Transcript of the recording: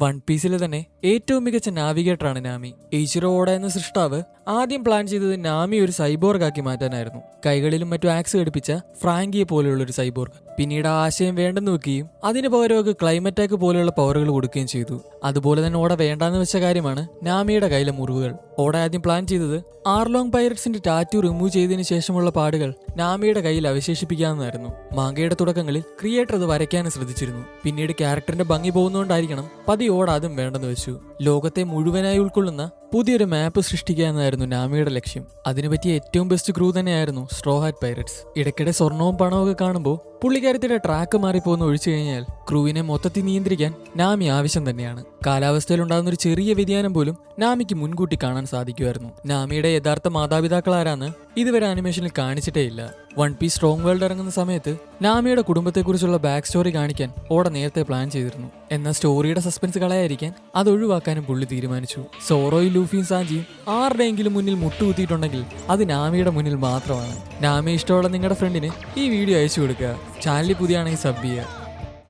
One പീസിലെ തന്നെ ഏറ്റവും മികച്ച നാവിഗേറ്ററാണ് നാമി. എയ്ച്ചിറോ ഓഡ എന്ന സൃഷ്ടാവ് ആദ്യം പ്ലാൻ ചെയ്തത് നാമി ഒരു സൈബോർഗ് ആക്കി മാറ്റാനായിരുന്നു. കൈകളിലും മറ്റും ആക്സ് ഘടിപ്പിച്ച ഫ്രാങ്കിയെ പോലെയുള്ള ഒരു സൈബോർഗ്. പിന്നീട് ആ ആശയം വേണ്ടെന്ന് വെക്കുകയും അതിന് പകരം ക്ലൈമറ്റാക്ക് പോലെയുള്ള പവറുകൾ കൊടുക്കുകയും ചെയ്തു. അതുപോലെ തന്നെ ഓട വേണ്ടാന്ന് വെച്ച കാര്യമാണ് നാമിയുടെ കയ്യിലെ മുറിവുകൾ. ഓട ആദ്യം പ്ലാൻ ചെയ്തത് ആർലോങ് പൈററ്റ്സിന്റെ ടാറ്റു റിമൂവ് ചെയ്തതിനു ശേഷമുള്ള പാടുകൾ നാമിയുടെ കയ്യിൽ അവശേഷിപ്പിക്കാമെന്നായിരുന്നു. മാങ്കയുടെ തുടക്കങ്ങളിൽ ക്രിയേറ്റർ അത് വരയ്ക്കാനും ശ്രദ്ധിച്ചിരുന്നു. പിന്നീട് ക്യാരക്ടറിന്റെ ഭംഗി പോകുന്നതുകൊണ്ടായിരിക്കണം പതി ഓട അതും വേണ്ടെന്ന് വെച്ചു. ലോകത്തെ മുഴുവനായി ഉൾക്കൊള്ളുന്ന പുതിയൊരു മാപ്പ് സൃഷ്ടിക്കുക എന്നതായിരുന്നു നാമിയുടെ ലക്ഷ്യം. അതിനു പറ്റിയ ഏറ്റവും ബെസ്റ്റ് ക്രൂ തന്നെയായിരുന്നു സ്ട്രോ ഹാറ്റ് പൈററ്റ്സ്. ഇടയ്ക്കിടെ സ്വർണവും പണവും ഒക്കെ കാണുമ്പോൾ പുള്ളിക്കാരത്തിന്റെ ട്രാക്ക് മാറിപ്പോന്ന് ഒഴിച്ചു കഴിഞ്ഞാൽ ക്രൂവിനെ മൊത്തത്തിൽ നിയന്ത്രിക്കാൻ നാമി ആവശ്യം തന്നെയാണ്. കാലാവസ്ഥയിൽ ഉണ്ടാകുന്ന ഒരു ചെറിയ വ്യതിയാനം പോലും നാമിക്ക് മുൻകൂട്ടി കാണാൻ സാധിക്കുമായിരുന്നു. നാമിയുടെ യഥാർത്ഥ മാതാപിതാക്കൾ ആരാന്ന് ഇതുവരെ ആനിമേഷനിൽ കാണിച്ചിട്ടേ ഇല്ല. വൺ പീസ് സ്ട്രോങ് വേൾഡ് ഇറങ്ങുന്ന സമയത്ത് നാമിയുടെ കുടുംബത്തെക്കുറിച്ചുള്ള ബാക്ക് സ്റ്റോറി കാണിക്കാൻ ഓട നേരത്തെ പ്ലാൻ ചെയ്തിരുന്നു. എന്നാൽ സ്റ്റോറിയുടെ സസ്പെൻസ് കളയാതിരിക്കാൻ അത് ഒഴിവാക്കാനും പുള്ളി തീരുമാനിച്ചു. സോറോയും ലൂഫിയും സാഞ്ചിയും ആരുടെയെങ്കിലും മുന്നിൽ മുട്ടുകുത്തിയിട്ടുണ്ടെങ്കിൽ അത് നാമിയുടെ മുന്നിൽ മാത്രമാണ്. നാമി ഇഷ്ടമുള്ള നിങ്ങളുടെ ഫ്രണ്ടിന് ഈ വീഡിയോ അയച്ചു കൊടുക്കുക. ചാനലിൽ പുതിയാണെങ്കിൽ സബ് ചെയ്യുക.